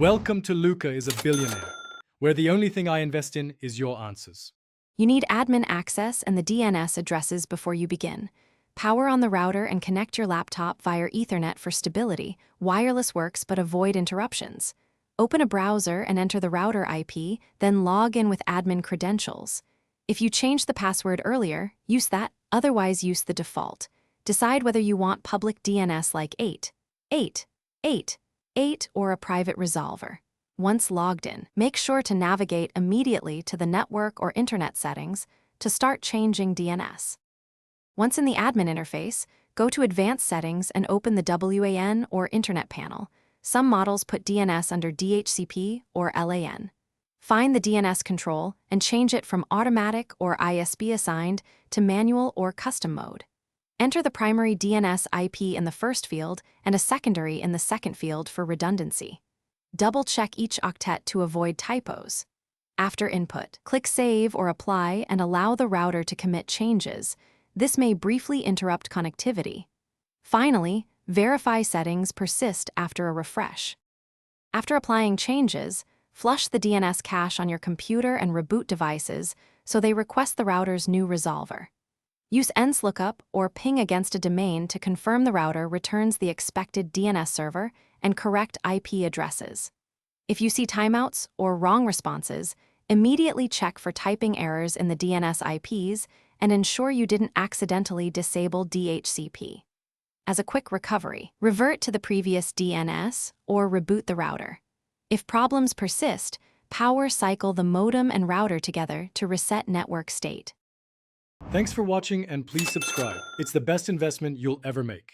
Welcome to Luca is a Billionaire, where the only thing I invest in is your answers. You need admin access and the DNS addresses before you begin. Power on the router and connect your laptop via Ethernet for stability. Wireless works, but avoid interruptions. Open a browser and enter the router IP, then log in with admin credentials. If you changed the password earlier, use that, otherwise use the default. Decide whether you want public DNS like 8 or a private resolver. Once logged in, make sure to navigate immediately to the network or internet settings to start changing DNS. Once in the admin interface, go to Advanced Settings and open the WAN or Internet panel. Some models put DNS under DHCP or LAN. Find the DNS control and change it from automatic or ISP assigned to manual or custom mode. Enter the primary DNS IP in the first field and a secondary in the second field for redundancy. Double-check each octet to avoid typos. After input, click Save or Apply and allow the router to commit changes. This may briefly interrupt connectivity. Finally, verify settings persist after a refresh. After applying changes, flush the DNS cache on your computer and reboot devices so they request the router's new resolver. Use ENS-lookup or ping against a domain to confirm the router returns the expected DNS server and correct IP addresses. If you see timeouts or wrong responses, immediately check for typing errors in the DNS IPs and ensure you didn't accidentally disable DHCP. As a quick recovery, revert to the previous DNS or reboot the router. If problems persist, power cycle the modem and router together to reset network state. Thanks for watching and please subscribe. It's the best investment you'll ever make.